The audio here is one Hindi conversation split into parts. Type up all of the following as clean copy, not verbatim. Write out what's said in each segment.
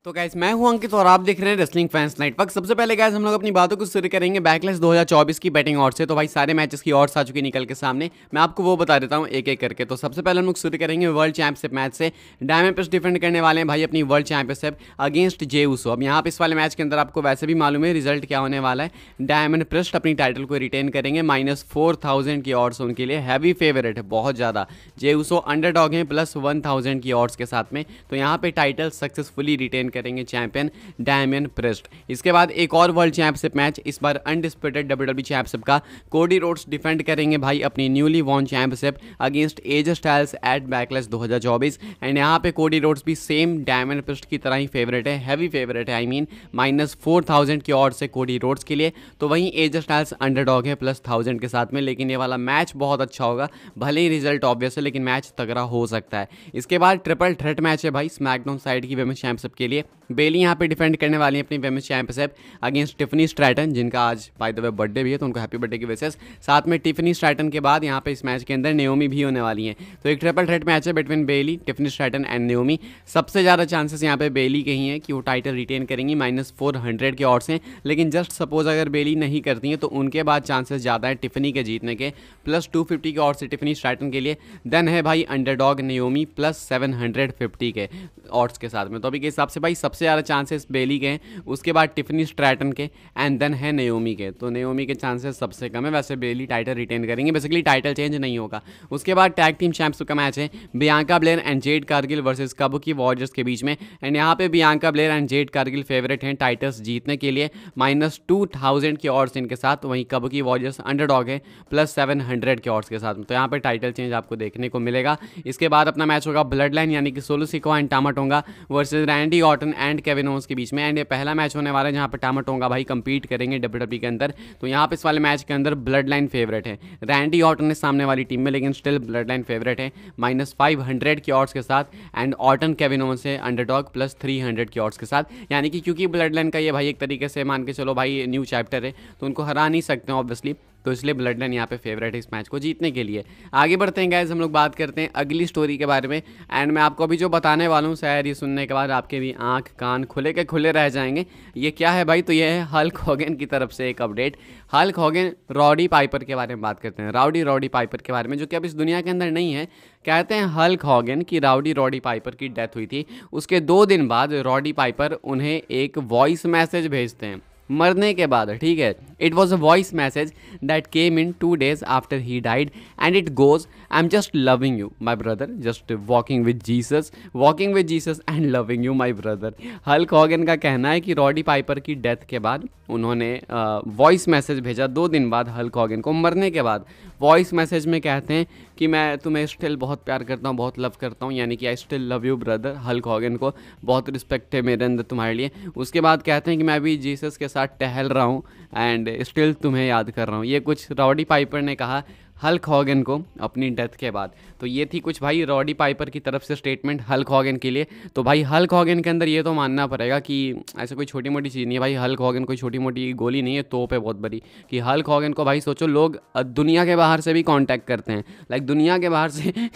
तो गाइस मैं हूं अंकित और आप देख रहे हैं रेसलिंग फैंस नेटवर्क। सबसे पहले गाइस हम लोग अपनी बातों को शुरू करेंगे बैकलैश 2024 की बैटिंग ऑड्स से। तो भाई सारे मैचेस की ऑड्स आ चुकी निकल के सामने, मैं आपको वो बता देता हूं एक एक करके। तो सबसे पहले हम लोग शुरू करेंगे वर्ल्ड चैंपियनशिप मैच से। डायमंड प्रिस्ट डिफेंड करने वाले हैं भाई अपनी वर्ल्ड चैंपियनशिप अगेंस्ट जे उसो। अब यहाँ पे इस वाले मैच के अंदर आपको वैसे भी मालूम है रिजल्ट क्या होने वाला है। डायमंड प्रिस्ट अपनी टाइटल को रिटेन करेंगे, -4000 की ऑड्स उनके लिए, हैवी फेवरेट है बहुत ज़्यादा। जे उसो अंडरडॉग हैं +1000 की ऑड्स के साथ में। तो यहाँ पे टाइटल सक्सेसफुली रिटेन करेंगे चैंपियन डैमियन प्रिस्ट। इसके बाद एक और वर्ल्ड चैंपियनशिप मैच, इस बार अनडिस्प्यूटेड डब्ल्यूडब्ल्यूई चैंपियनशिप का कोडी रोड्स डिफेंड करेंगे भाई अपनी newly won championship against Edge Styles at Backlash 2024। And यहाँ पे कोडी रोड्स भी सेम डैमियन प्रिस्ट की तरह ही फेवरेट है, हैवी फेवरेट है, आई मीन -4000 की ऑड से कोडी रोड्स के लिए। तो वहीं एज स्टाइल्स अंडरडॉग है +1000 के साथ में। लेकिन ये वाला मैच बहुत अच्छा होगा, भले ही रिजल्ट ऑब्वियस है लेकिन मैच तगड़ा हो सकता है। इसके बाद ट्रिपल थ्रेट मैच है भाई स्मैकडाउन साइड की वेमेंस चैंपियनशिप के लिए। बेली यहाँ पे डिफेंड करने वाली है अपनी women's championship against Tiffany Stratton, जिनका आज बाय द वे बर्थडे भी है, तो उनको हैप्पी बर्थडे की विशेष। साथ में टिफनी स्ट्रैटन के बाद यहाँ पे इस मैच के अंदर नेओमी भी होने वाली हैं। तो एक ट्रिपल थ्रेट मैच है between Bayley, Tiffany Stratton and Naomi. सबसे ज़्यादा चांसेस यहाँ पे बेली के ही हैं कि वो टाइटल रिटेन करेंगी, -400 के ऑड्स हैं। लेकिन जस्ट सपोज अगर बेली नहीं करती हैं तो उनके बाद चांसेस ज़्यादा है टिफनी के जीतने के, +250 के ऑड्स है टिफनी स्ट्रैटन के लिए। देन है भाई अंडरडॉग नेओमी +750 के ऑड्स के साथ में। तो अभी के हिसाब से भाई सबसे ज़्यादा चांसेस बेली के हैं, उसके बाद टिफनी स्ट्रैटन के, एंड देन है नेओमी के। तो नेओमी के चांसेस सबसे कम है, वैसे बेली टाइटल रिटेन करेंगे, बेसिकली टाइटल चेंज नहीं होगा। उसके बाद टैग टीम चैंपियनशिप का मैच है Bianca Blair and Jade Cargill versus Kabuki warriors के बीच में। एंड यहाँ पे Bianca Blair and Jade Cargill favourite हैं टाइटल्स जीतने के लिए, -2000 की ऑड्स इनके साथ। वहीं काबुकी वॉरियर्स अंडरडॉग है +700 के ऑड्स के साथ। तो यहाँ पे टाइटल चेंज आपको देखने को मिलेगा। इसके बाद अपना मैच होगा ब्लड लाइन यानी कि solo Sikoa and टामा tonga versus Randy Orton and Kevin Owens के बीच में। एंड ये पहला मैच होने वाला है जहाँ पे टामा टोंगा भाई कंपीट करेंगे डब्ल्यूडब्ल्यूई के अंदर। तो यहाँ पे इस वाले मैच के अंदर ब्लड लाइन फेवरेट है, रैंडी ऑर्टन है सामने वाली टीम में, लेकिन स्टिल ब्लड लाइन फेवरेट है -500 की ऑड्स के साथ। एंड ऑर्टन केविन ओवेंस है अंडरडॉग +300 की ऑड्स के साथ। यानी कि क्योंकि ब्लड लाइन का ये भाई एक तरीके से मान के चलो भाई न्यू चैप्टर है, तो उनको हरा नहीं सकते हैं ऑब्वियसली, तो इसलिए ब्लड लाइन यहाँ पे फेवरेट है इस मैच को जीतने के लिए। आगे बढ़ते हैं गाइस, हम लोग बात करते हैं अगली स्टोरी के बारे में। एंड मैं आपको अभी जो बताने वाला हूँ शायद ये सुनने के बाद आपके भी आंख कान खुले के खुले रह जाएंगे। ये क्या है भाई? तो ये है हल्क हॉगन की तरफ से एक update. Hulk Hogan Roddy Piper के बारे में बात करते हैं, रॉडी पाइपर के बारे में, जो कि अब इस दुनिया के अंदर नहीं है। कहते हैं हल्क हॉगन की रॉडी पाइपर की डेथ हुई थी, उसके 2 दिन बाद रॉडी पाइपर उन्हें एक वॉइस मैसेज भेजते हैं मरने के बाद, ठीक है। It was a voice message that came in 2 days after he died and it goes, I am just loving you my brother, just walking with Jesus and loving you my brother. Hulk Hogan का कहना है कि रॉडी पाइपर की डेथ के बाद उन्होंने वॉइस मैसेज भेजा 2 दिन बाद हल्क हॉगन को मरने के बाद। वॉइस मैसेज में कहते हैं कि मैं तुम्हें स्टिल बहुत प्यार करता हूँ, बहुत लव करता हूँ, यानी कि I still love you brother. Hulk Hogan को बहुत रिस्पेक्ट है मेरे अंदर तुम्हारे लिए। उसके बाद कहते हैं कि मैं भी जीसस के साथ टहल रहा हूँ एंड स्टिल तुम्हें याद कर रहा हूँ। ये कुछ रॉडी पाइपर ने कहा हल्क हॉगन को अपनी डेथ के बाद। तो ये थी कुछ भाई रॉडी पाइपर की तरफ से स्टेटमेंट हल्क हॉगन के लिए। तो भाई हल्क हॉगन के अंदर ये तो मानना पड़ेगा कि ऐसा कोई छोटी मोटी चीज़ नहीं है भाई। हल्क हॉगन कोई छोटी मोटी गोली नहीं है, तोप है बहुत बड़ी। कि हल्क हॉगन को भाई सोचो लोग दुनिया के बाहर से भी कांटेक्ट करते हैं, लाइक दुनिया के बाहर से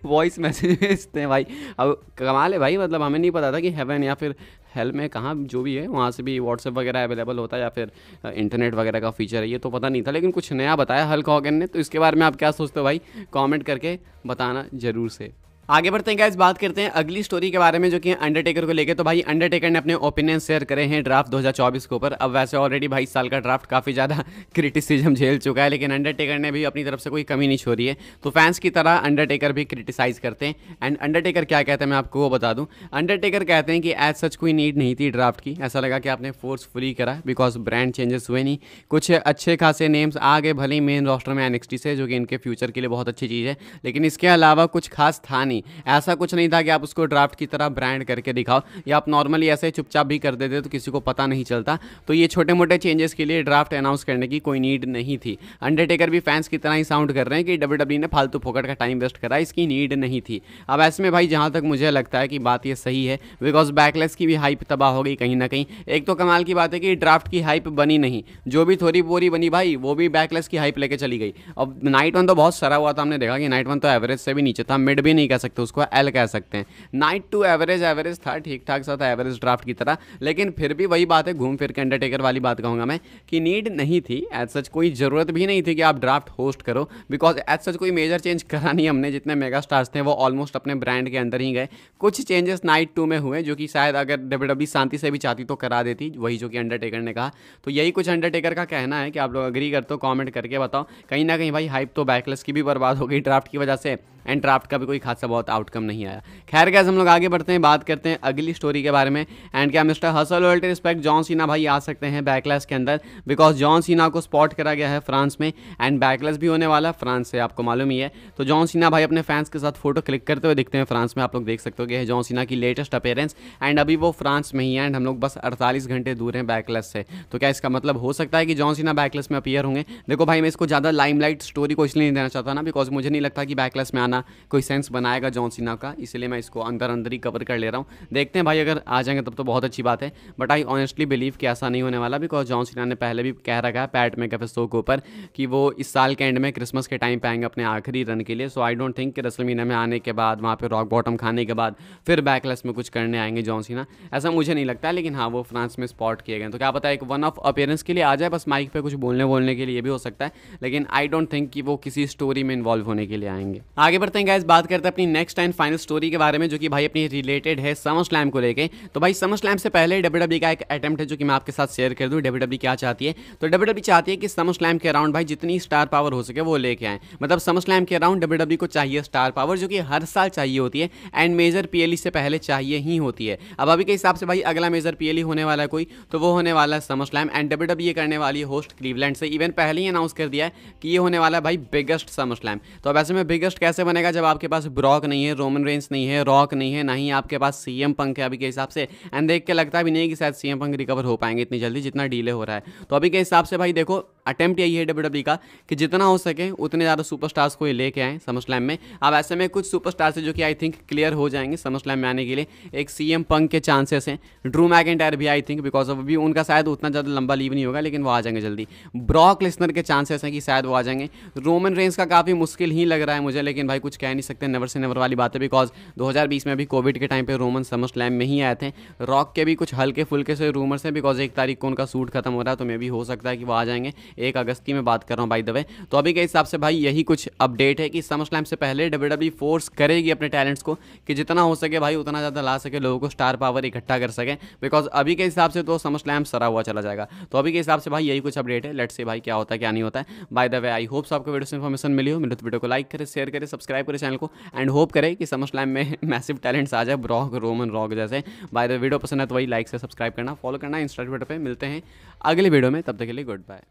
वॉइस मैसेज भेजते हैं भाई। अब कमाल है भाई, मतलब हमें नहीं पता था कि हेवन या फिर हेल में कहाँ जो भी है वहाँ से भी व्हाट्सएप वगैरह अवेलेबल होता है या फिर इंटरनेट वगैरह का फीचर है, ये तो पता नहीं था। लेकिन कुछ नया बताया हल्क हॉगन ने। तो इसके बारे में आप क्या सोचते हो भाई? कमेंट करके बताना जरूर से। आगे बढ़ते हैं गाइस, बात करते हैं अगली स्टोरी के बारे में जो कि अंडरटेकर को लेके। तो भाई अंडरटेकर ने अपने ओपिनियन शेयर करे हैं ड्राफ्ट 2024 के ऊपर। अब वैसे ऑलरेडी भाई इस साल का ड्राफ्ट काफ़ी ज़्यादा क्रिटिसिज्म झेल चुका है, लेकिन अंडरटेकर ने भी अपनी तरफ से कोई कमी नहीं छोड़ी है। तो फैंस की तरह अंडरटेकर भी क्रिटिसाइज़ करते हैं। एंड अंडरटेकर क्या कहते हैं मैं आपको वो बता दूँ। अंडरटेकर कहते हैं कि एज सच कोई नीड नहीं थी ड्राफ्ट की, ऐसा लगा कि आपने फोर्सफुली करा बिकॉज ब्रांड चेंजेस हुए नहीं, कुछ अच्छे खासे नेम्स आ गए भले ही मेन रोस्टर में NXT से, जो कि इनके फ्यूचर के लिए बहुत अच्छी चीज़ है, लेकिन इसके अलावा कुछ खास था नहीं। ऐसा कुछ नहीं था कि आप उसको ड्राफ्ट की तरह ब्रांड करके दिखाओ, या आप नॉर्मली ऐसे चुपचाप भी कर देते तो किसी को पता नहीं चलता। तो ये छोटे मोटे चेंजेस के लिए ड्राफ्ट अनाउंस करने की कोई नीड नहीं थी। अंडरटेकर भी फैंस की तरह ही साउंड कर रहे हैं कि WWE ने फालतू फोकट का टाइम वेस्ट करा, इसकी नीड नहीं थी। अब ऐसे में भाई जहाँ तक मुझे लगता है कि बात ये सही है, बिकॉज बैकलैश की भी हाइप तबाह हो गई कहीं ना कहीं। एक तो कमाल की बात है कि ड्राफ्ट की हाइप बनी नहीं, जो भी थोड़ी बोरी बनी भाई वो भी बैकलैश की हाइप लेके चली गई। अब नाइट वन तो बहुत सरा हुआ था, हमने देखा कि नाइट वन तो एवरेज से भी नीचे था, मिड भी नहीं कह सकते, उसको एल कह सकते हैं। नाइट टू एवरेज एवरेज था, ठीक ठाक सा था, एवरेज ड्राफ्ट की तरह, लेकिन फिर भी वही बात है, घूम फिर के अंडरटेकर वाली बात कहूँगा मैं कि नीड नहीं थी एज सच, कोई ज़रूरत भी नहीं थी कि आप ड्राफ्ट होस्ट करो, बिकॉज एज सच कोई मेजर चेंज करा नहीं हमने। जितने मेगा स्टार्स थे वो ऑलमोस्ट अपने ब्रांड के अंदर ही गए। कुछ चेंजेस नाइट 2 में हुए जो कि शायद अगर डब्ल्यूडब्ल्यूई शांति से भी चाहती तो करा देती, वही जो कि अंडरटेकर ने कहा। तो यही कुछ अंडरटेकर का कहना है कि आप लोग अग्री करते हो, कमेंट करके बताओ। कहीं ना कहीं भाई हाइप तो बैकलेस की भी बर्बाद हो गई ड्राफ्ट की वजह से, एंड ड्राफ्ट का भी कोई खासा बहुत आउटकम नहीं आया। खैर गाइस हम लोग आगे बढ़ते हैं, बात करते हैं अगली स्टोरी के बारे में। एंड क्या mister hustle loyalty respect John Cena भाई आ सकते हैं बैकलैश के अंदर, बिकॉज जॉन सीना को स्पॉट करा गया है फ्रांस में, एंड बैकलैश भी होने वाला फ्रांस से, आपको मालूम ही है। तो जॉन सीना भाई अपने फैंस के साथ फोटो क्लिक करते हुए दिखते हैं फ्रांस में, आप लोग देख सकते हो कि जॉन सीना की लेटेस्ट अपीयरेंस, एंड अभी वो फ्रांस में ही है, एंड हम लोग बस 48 घंटे दूर हैं बैकलैश से। तो क्या इसका मतलब हो सकता है कि जॉन सीना बैकलैश में अपीयर होंगे? देखो भाई मैं इसको ज़्यादा लाइमलाइट स्टोरी को इसलिए नहीं देना चाहता ना, बिकॉज मुझे नहीं लगता कि बैकलैश में आना कोई सेंस बनाएगा जॉन सीना का, इसलिए मैं इसको अंदर अंदर ही कवर कर ले रहा हूँ। देखते हैं भाई अगर आ जाएंगे तब तो बहुत अच्छी बात है, बट आई ऑनेस्टली बिलीव कि ऐसा नहीं होने वाला, बिकॉज जॉन सीना ने पहले भी कह रखा है पैट मैकअफे शो के ऊपर कि वो इस साल के एंड में क्रिसमस के टाइम पे आएंगे अपने आखिरी रन के लिए। सो आई डोंट थिंक कि रेसलमेनिया में आने के बाद वहाँ पे रॉक बॉटम खाने के बाद फिर बैकलैश में कुछ करने आएंगे जॉन सीना, ऐसा मुझे नहीं लगता। लेकिन हाँ वो फ्रांस में स्पॉट किए गए, तो क्या पता एक वन ऑफ अपीयरेंस के लिए आ जाए, बस माइक पे कुछ बोलने के लिए भी हो सकता है, लेकिन आई डोंट थिंक कि वो किसी स्टोरी में इन्वॉल्व होने के लिए आएंगे। आगे बढ़ते हैं गाइस, बात करते हैं अपनी नेक्स्ट एंड फाइनल स्टोरी के बारे में, जो कि भाई अपनी रिलेटेड है समर स्लैम को लेके। तो भाई समर स्लैम से पहले डब्ल्यूडब्ल्यूई का एक अटेम्प्ट है जो कि मैं आपके साथ शेयर कर दूं। डब्ल्यूडब्ल्यूई क्या चाहती है? तो डब्ल्यूडब्ल्यूई चाहती है कि समर स्लैम के अराउंड भाई जितनी स्टार पावर हो सके वो लेके आए। मतलब समर स्लैम के अराउंड डब्ल्यूडब्ल्यूई को चाहिए स्टार पावर, जो कि हर साल चाहिए होती है, एंड मेजर पीएलई से पहले चाहिए ही होती है। अब अभी के हिसाब से भाई अगला मेजर पीएलई होने वाला है कोई, तो वो होने वाला है समर स्लैम, एंड डब्ल्यूडब्ल्यूई करने वाली है होस्ट क्लीवलैंड से। इवन पहले ही अनाउंस कर दिया है कि ये होने वाला है भाई बिगेस्ट समर स्लैम। तो अब ऐसे में बिगेस्ट कैसे बनेगा जब आपके पास ब्रॉक नहीं है, रोमन रेंस नहीं है, रॉक नहीं है, ना ही आपके पास सीएम पंक है अभी के हिसाब से, एंड देख के लगता भी नहीं कि शायद सीएम पंक रिकवर हो पाएंगे इतनी जल्दी जितना डिले हो रहा है। तो अभी के हिसाब से भाई देखो अटेम्प्ट यही है डब्ल्यूडब्ल्यूई का कि जितना हो सके उतने ज़्यादा सुपरस्टार्स को ये लेके आए समर स्लैम में। अब ऐसे में कुछ सुपरस्टार्स है जो कि आई थिंक क्लियर हो जाएंगे समर स्लैम में आने के लिए। एक सीएम पंक के चांसेस हैं, ड्रू मैकिंटायर भी आई थिंक, बिकॉज अभी उनका शायद उतना ज़्यादा लंबा लीव नहीं होगा, लेकिन वो आ जाएंगे जल्दी। ब्रॉक लेसनर के चांसेस हैं कि शायद वो आ जाएंगे। रोमन रेंस का काफ़ी मुश्किल ही लग रहा है मुझे, लेकिन भाई कुछ कह नहीं सकते, नेवर से नेवर वाली बात है, बिकॉज 2020 में भी कोविड के टाइम पे रोमन समर स्लैम में ही आए थे। रॉक के भी कुछ हल्के फुल्के से रूमर्स हैं, बिकॉज 1 तारीख को उनका सूट खत्म हो रहा है, तो मे भी हो सकता है कि वो आ जाएंगे 1 अगस्त की मैं बात कर रहा हूँ बाय द वे। तो अभी के हिसाब से भाई यही कुछ अपडेट है कि समर स्लैम से पहले डब्ल्यूडब्ल्यूई फोर्स करेगी अपने टैलेंट्स को कि जितना हो सके भाई उतना ज़्यादा ला सके, लोगों को स्टार पावर इकट्ठा कर सके, बिकॉज अभी के हिसाब से तो समर स्लैम सरा हुआ चला जाएगा। तो अभी के हिसाब से भाई यही कुछ अपडेट है, लेट्स से भाई क्या होता है क्या नहीं होता है। By the way I hope आपको वीडियो से इन्फॉर्मेशन मिली हो। मेरे तो वीडियो को लाइक करें, शेयर करें, सब्सक्राइब करें चैनल को, एंड होप करें कि समर स्लैम में मैसिव टैलेंट्स आ जाए, ब्रॉक रोमन रॉक जैसे। बाय द वीडियो पसंद है तो वही लाइक से सब्सक्राइब करना, फॉलो करना इंस्टा ट्विटर पे। मिलते हैं अगले वीडियो में, तब तक के लिए गुड बाय।